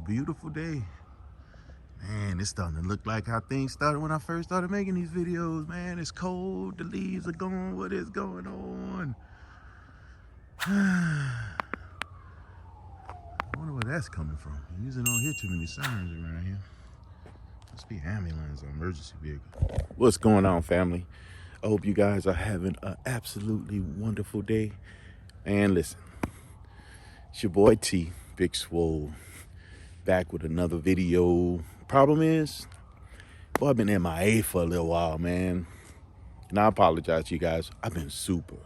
beautiful day. Man, it's starting to look like how things started when I first started making these videos, man. It's cold, the leaves are gone, what is going on? I wonder where that's coming from. I usually don't hear too many sirens around here. Must be ambulance or emergency vehicle. What's going on, family? I hope you guys are having an absolutely wonderful day. And listen, it's your boy T, Big Swole, back with another video. Problem is, boy, I've been MIA for a little while, man. And I apologize to you guys. I've been super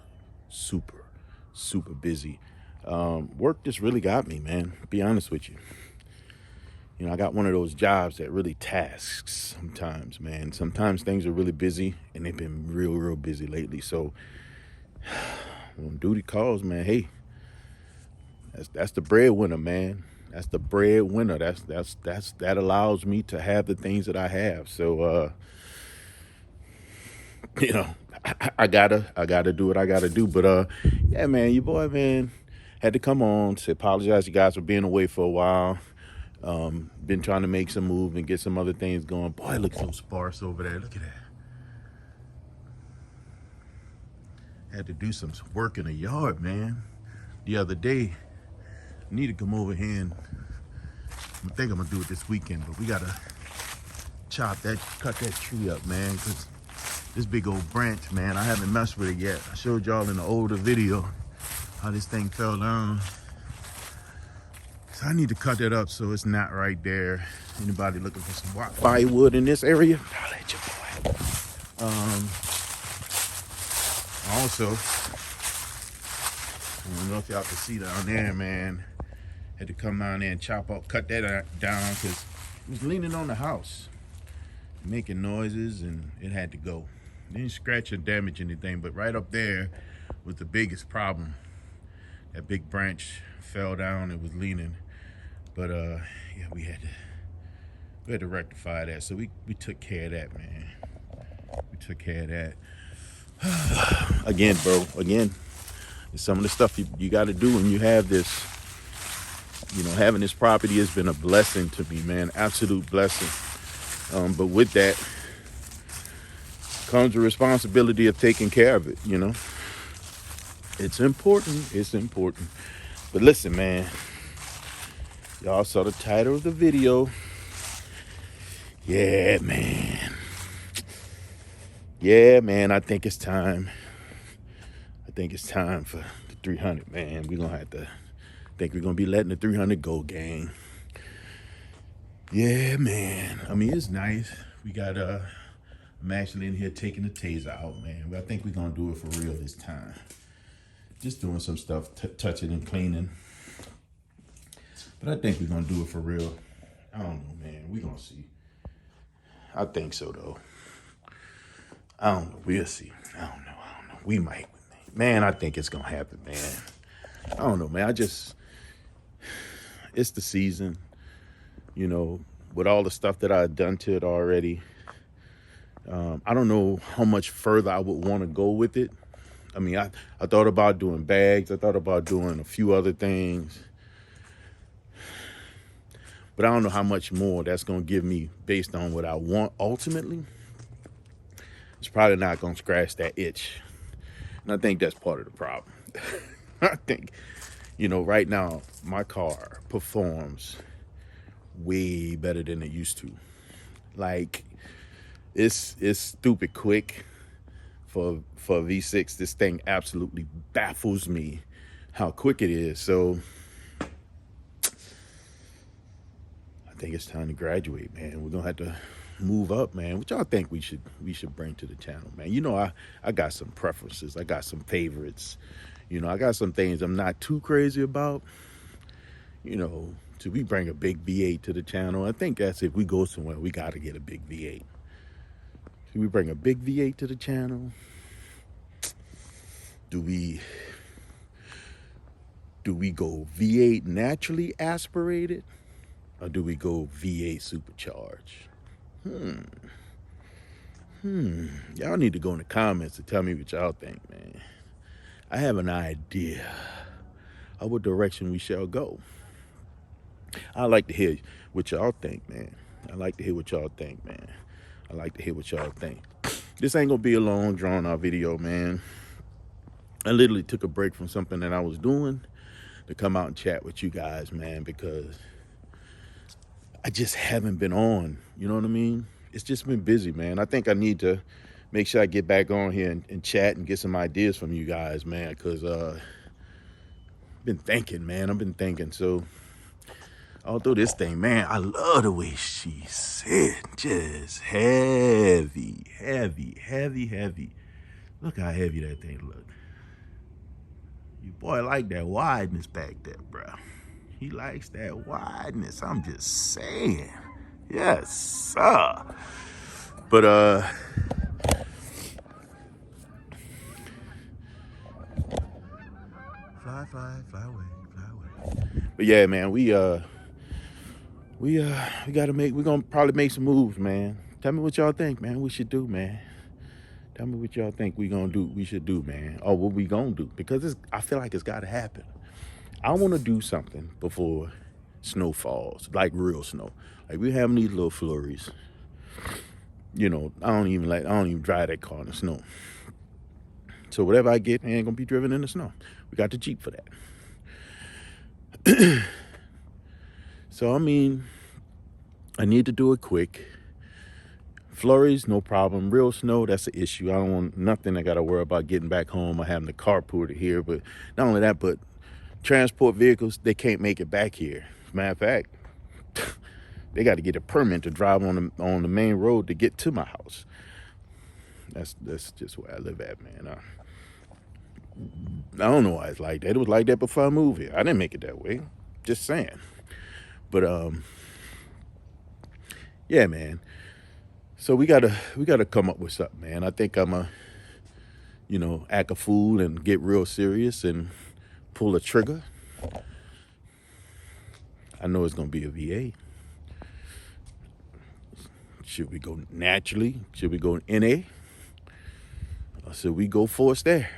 busy. Work just really got me, man. Be honest with you. You know, I got one of those jobs that really tasks sometimes, man. Sometimes things are really busy, and they've been real busy lately. So when duty calls, man, hey, that's the breadwinner, man. That's the breadwinner. That allows me to have the things that I have. So you know, I gotta do what I gotta do. But yeah, man, your boy, man, had to come on to apologize to you guys for being away for a while. Been trying to make some move and get some other things going. Boy, it looks so sparse over there. Look at that. Had to do some work in the yard, man. The other day, I need to come over here and I think I'm gonna do it this weekend, but we gotta cut that tree up, man, because this big old branch, man, I haven't messed with it yet. I showed y'all in the older video how this thing fell down. So I need to cut that up so it's not right there. Anybody looking for some firewood in this area? I'll let you boy. Also, I don't know if y'all can see down there, man. Had to come down there and cut that down because it was leaning on the house, making noises, and it had to go. It didn't scratch or damage anything, but right up there was the biggest problem. That big branch fell down, it was leaning. But yeah, we had to rectify that. So we took care of that, man. We took care of that. Again, bro, it's some of the stuff you got to do when you have this. You know, having this property has been a blessing to me, man. Absolute blessing. But with that comes the responsibility of taking care of it, you know. It's important. But listen, man. Y'all saw the title of the video. Yeah, man. I think it's time. For the 300, man. We're gonna be letting the 300 go, gang. Yeah, man. I mean, it's nice. We got I'm actually in here taking the taser out, man. But I think we're gonna do it for real this time. Just doing some stuff, touching and cleaning. But I think we're gonna do it for real. I don't know, man. We're gonna see. I think so, though. I don't know. We'll see. I don't know. We might. Man, I think it's gonna happen, man. I don't know, man. It's the season, you know, with all the stuff that I've done to it already. I don't know how much further I would want to go with it. I mean, I thought about doing bags. I thought about doing a few other things. But I don't know how much more that's going to give me based on what I want ultimately. It's probably not going to scratch that itch. And I think that's part of the problem. I think, you know, right now, my car performs way better than it used to. Like, it's stupid quick for a V6. This thing absolutely baffles me how quick it is. So I think it's time to graduate, man. We're gonna have to move up, man. What y'all think we should bring to the channel, man? You know, I got some preferences. I got some favorites. You know, I got some things I'm not too crazy about. You know, should we bring a big V8 to the channel? I think that's if we go somewhere, we got to get a big V8. Should we bring a big V8 to the channel? Do we go V8 naturally aspirated? Or do we go V8 supercharged? Y'all need to go in the comments and tell me what y'all think, man. I have an idea of what direction we shall go. I like to hear what y'all think, man. I like to hear what y'all think, man. I like to hear what y'all think. This ain't gonna be a long, drawn out video, man. I literally took a break from something that I was doing to come out and chat with you guys, man, because I just haven't been on. You know what I mean? It's just been busy, man. I think I need to make sure I get back on here and chat and get some ideas from you guys, man, because I've been thinking, man. I've been thinking. So, although this thing, man, I love the way she said, just heavy, heavy, heavy, heavy. Look how heavy that thing look. Your boy like that wideness back there, bro. He likes that wideness. I'm just saying. Yes, sir. But fly, fly, fly away, fly away. But yeah, man, we gotta make. We're gonna probably make some moves, man. Tell me what y'all think, man. We should do, man. Tell me what y'all think we should do, man. Or what we gonna do, because I feel like it's gotta happen. I want to do something before snow falls, like real snow. Like we having these little flurries. You know, I don't even drive that car in the snow. So whatever I get, I ain't gonna be driven in the snow. We got the Jeep for that. So I mean, I need to do it quick. Flurries, no problem. Real snow, that's an issue. I don't want nothing I gotta worry about getting back home or having the carpool to here. But not only that, but transport vehicles, they can't make it back here. As a matter of fact, they got to get a permit to drive on the main road to get to my house. That's just where I live at, man. I don't know why it's like that. It was like that before I moved here. I didn't make it that way. Just saying. But yeah, man. So we gotta come up with something, man. I think I'm act a fool and get real serious and pull a trigger. I know it's gonna be a VA. Should we go naturally? Should we go NA? Or should we go forced air?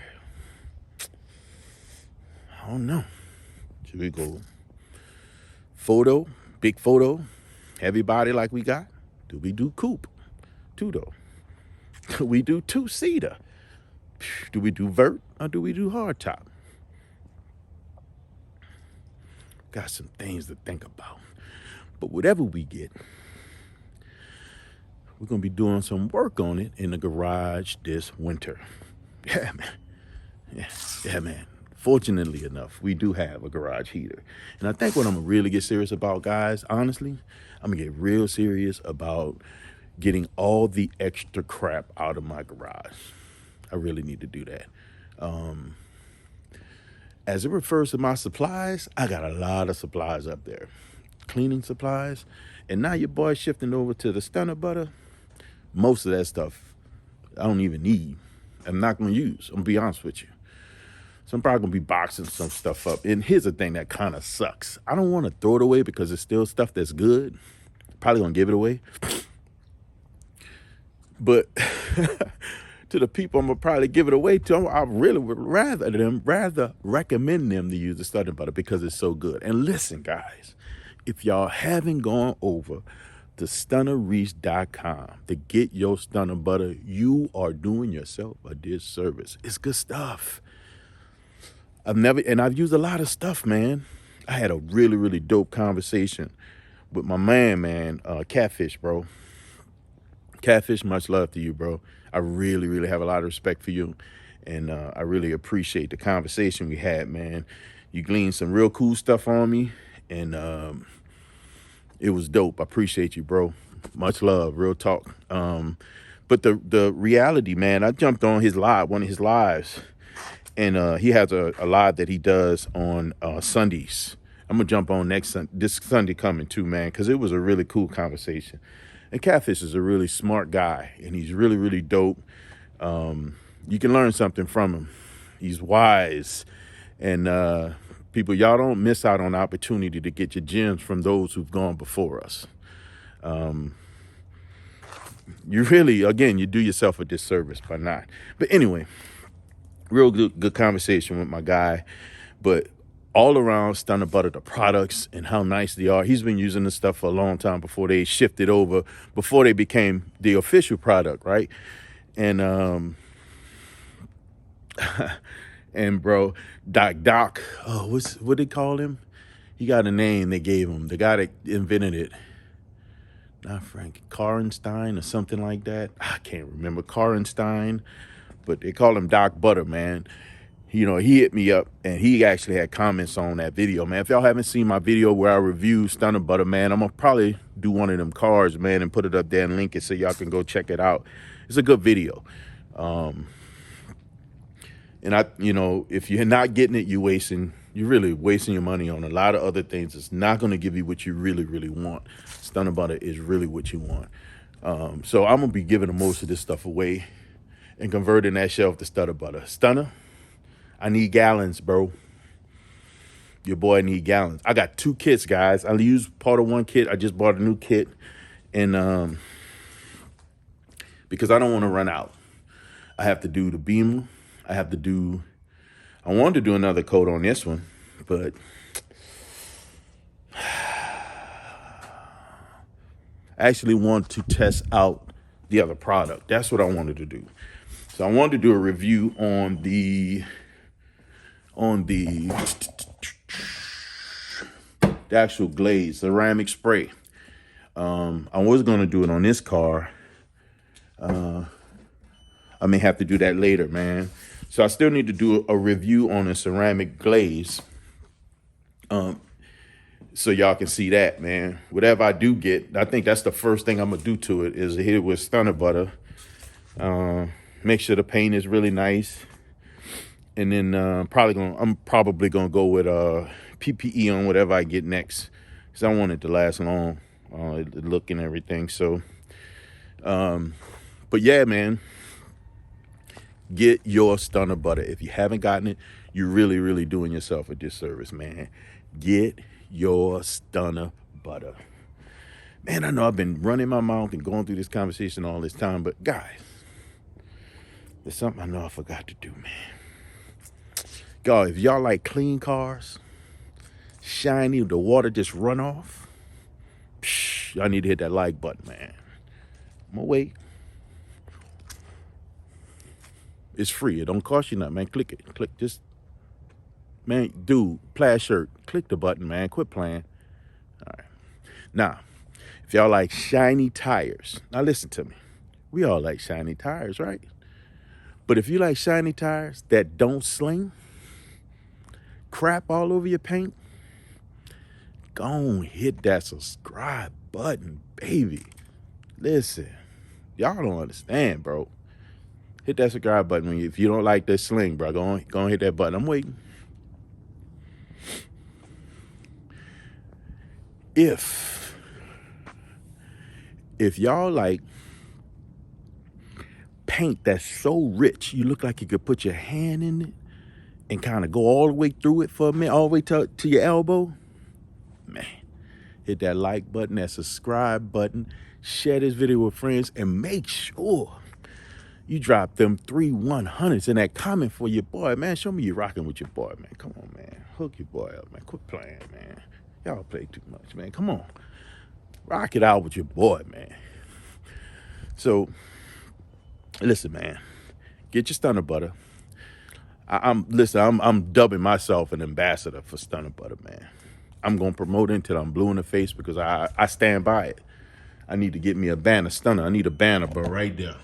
I don't know. Should we go photo, big photo, heavy body like we got? Do we do coupe, two-door? Do we do two-seater? Do we do vert or do we do hardtop? Got some things to think about. But whatever we get, we're going to be doing some work on it in the garage this winter. Yeah, man. Yeah, man. Fortunately enough, we do have a garage heater. And I think what I'm going to really get serious about, guys, honestly, I'm going to get real serious about getting all the extra crap out of my garage. I really need to do that. As it refers to my supplies, I got a lot of supplies up there. Cleaning supplies. And now your boy's shifting over to the stunner butter. Most of that stuff I don't even need. I'm not going to use. I'm going to be honest with you. So I'm probably going to be boxing some stuff up. And here's the thing that kind of sucks. I don't want to throw it away because it's still stuff that's good. Probably going to give it away. But to the people I'm going to probably give it away to, I really would rather recommend them to use the stunner butter because it's so good. And listen, guys, if y'all haven't gone over to stunnerreach.com to get your stunner butter, you are doing yourself a disservice. It's good stuff. I've used a lot of stuff, man. I had a really, really dope conversation with my man, Catfish, bro. Catfish, much love to you, bro. I really, really have a lot of respect for you. And I really appreciate the conversation we had, man. You gleaned some real cool stuff on me. And it was dope. I appreciate you, bro. Much love, real talk. But the reality, man, I jumped on his live, one of his lives. And he has a live that he does on Sundays. I'm going to jump on this Sunday coming too, man, because it was a really cool conversation. And Catfish is a really smart guy, and he's really, really dope. You can learn something from him. He's wise. And people, y'all don't miss out on the opportunity to get your gems from those who've gone before us. You really, again, you do yourself a disservice by not. But anyway, real good conversation with my guy. But all around stunner butter, the products and how nice they are. He's been using this stuff for a long time before they shifted over, before they became the official product, right? And and bro, Doc, oh, what they call him? He got a name they gave him. The guy that invented it. Not Frank Karnstein or something like that. I can't remember Karnstein, but they call him Doc Butter, man. You know, he hit me up and he actually had comments on that video, man. If y'all haven't seen my video where I review Stunner Butter, man, I'm gonna probably do one of them cars, man, and put it up there and link it so y'all can go check it out. It's a good video. And if you're not getting it, you're really wasting your money on a lot of other things. It's not gonna give you what you really, really want. Stunner Butter is really what you want. So I'm gonna be giving the most of this stuff away and converting that shelf to Stunner Butter. Stunner, I need gallons, bro. Your boy need gallons. I got 2 kits, guys. I used part of one kit. I just bought a new kit. And because I don't want to run out. I have to do the beamer. I wanted to do another coat on this one, but I actually want to test out the other product. That's what I wanted to do. So I wanted to do a review on the actual glaze, ceramic spray. I was going to do it on this car. I may have to do that later, man. So I still need to do a review on a ceramic glaze. So y'all can see that, man. Whatever I do get, I think that's the first thing I'm going to do to it is hit it with Stunner Butter. Make sure the paint is really nice. And then I'm probably gonna go with PPE on whatever I get next, because I want it to last long, the look and everything. So, but yeah, man, get your Stunner Butter. If you haven't gotten it, you're really, really doing yourself a disservice, man. Get your Stunner Butter. Man, I know I've been running my mouth and going through this conversation all this time, but guys, there's something I know I forgot to do, man. God, if y'all like clean cars, shiny, the water just run off, y'all need to hit that like button, man. I'm gonna wait. It's free. It don't cost you nothing, man. Click it. Man, dude, plaid shirt. Click the button, man. Quit playing. All right. Now, if y'all like shiny tires, now listen to me. We all like shiny tires, right? But if you like shiny tires that don't sling, crap all over your paint, go on, hit that subscribe button, baby. Listen, y'all don't understand, bro. Hit that subscribe button if you don't like this sling, bro. Go on, hit that button. I'm waiting. If y'all like paint that's so rich, you look like you could put your hand in it and kind of go all the way through it for a minute, all the way to your elbow, man, hit that like button, that subscribe button, share this video with friends, and make sure you drop them 3 100s in that comment for your boy, man. Show me you rocking with your boy, man. Come on, man. Hook your boy up, man. Quit playing, man. Y'all play too much, man. Come on. Rock it out with your boy, man. So, listen, man. Get your Stunner Butter. I'm dubbing myself an ambassador for Stunner Butter, man. I'm gonna promote it until I'm blue in the face because I stand by it. I need to get me a banner, Stunner. I need a banner, bro, right there.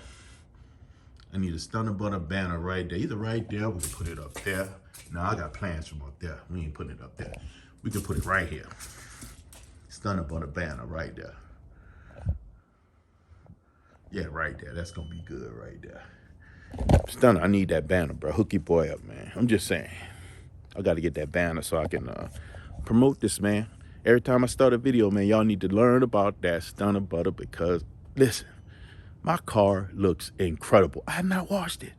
I need a Stunner Butter banner right there. Either right there, we can put it up there. No, I got plans from up there. We ain't putting it up there. We can put it right here. Stunner Butter banner right there. Yeah, right there. That's gonna be good right there. Stunner, I need that banner, bro. Hook your boy up, man. I'm just saying. I got to get that banner so I can promote this, man. Every time I start a video, man, y'all need to learn about that Stunner Butter because, listen, my car looks incredible. I have not washed it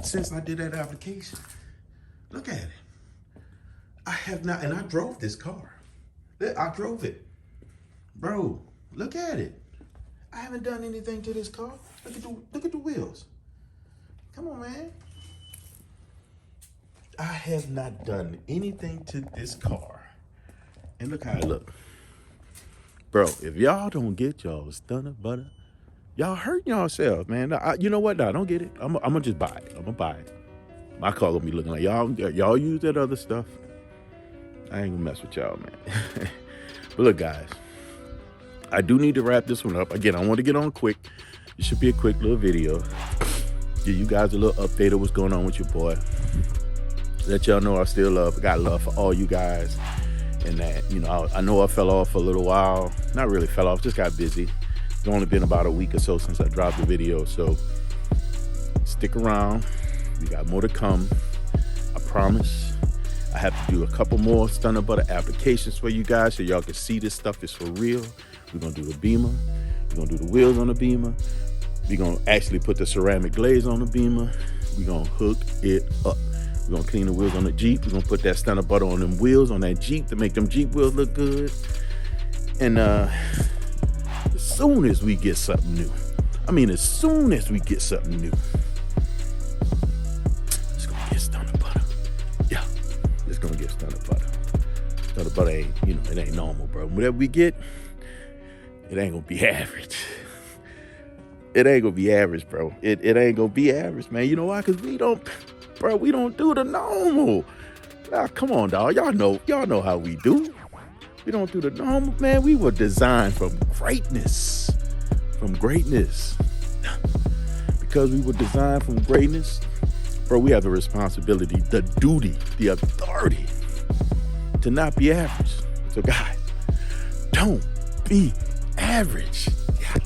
since I did that application. Look at it. I have not, and I drove this car. I drove it. Bro, look at it. I haven't done anything to this car. Look at the wheels. Come on, man. I have not done anything to this car. And look how it look. Bro, if y'all don't get y'all stunner butter, y'all hurting yourselves, man. You know what? Nah, don't get it. I'm gonna just buy it. I'm gonna buy it. My car gonna be looking like y'all use that other stuff. I ain't gonna mess with y'all, man. But look, guys, I do need to wrap this one up. Again, I want to get on quick. It should be a quick little video. Give you guys a little update of what's going on with your boy. Let y'all know I still got love for all you guys. And that, you know, I know I fell off for a little while. Not really fell off, just got busy. It's only been about a week or so since I dropped the video. So stick around. We got more to come. I promise. I have to do a couple more Stunner Butter applications for you guys so y'all can see this stuff is for real. We're gonna do the Beamer. We're gonna do the wheels on the Beamer. We're gonna actually put the ceramic glaze on the Beamer. We're gonna hook it up. We're gonna clean the wheels on the Jeep. We're gonna put that Stunner Butter on them wheels on that Jeep to make them Jeep wheels look good. And as soon as we get something new, it's gonna get Stunner Butter. Yeah, it's gonna get Stunner Butter. Stunner Butter ain't, it ain't normal, bro. Whatever we get, it ain't gonna be average. It ain't gonna be average, bro. It ain't gonna be average, man. You know why? Because we don't do the normal. Nah, come on, dog. Y'all know how we do. We don't do the normal, man. We were designed from greatness. Because we were designed from greatness, bro, we have the responsibility, the duty, the authority to not be average. So guys, don't be average. Yeah.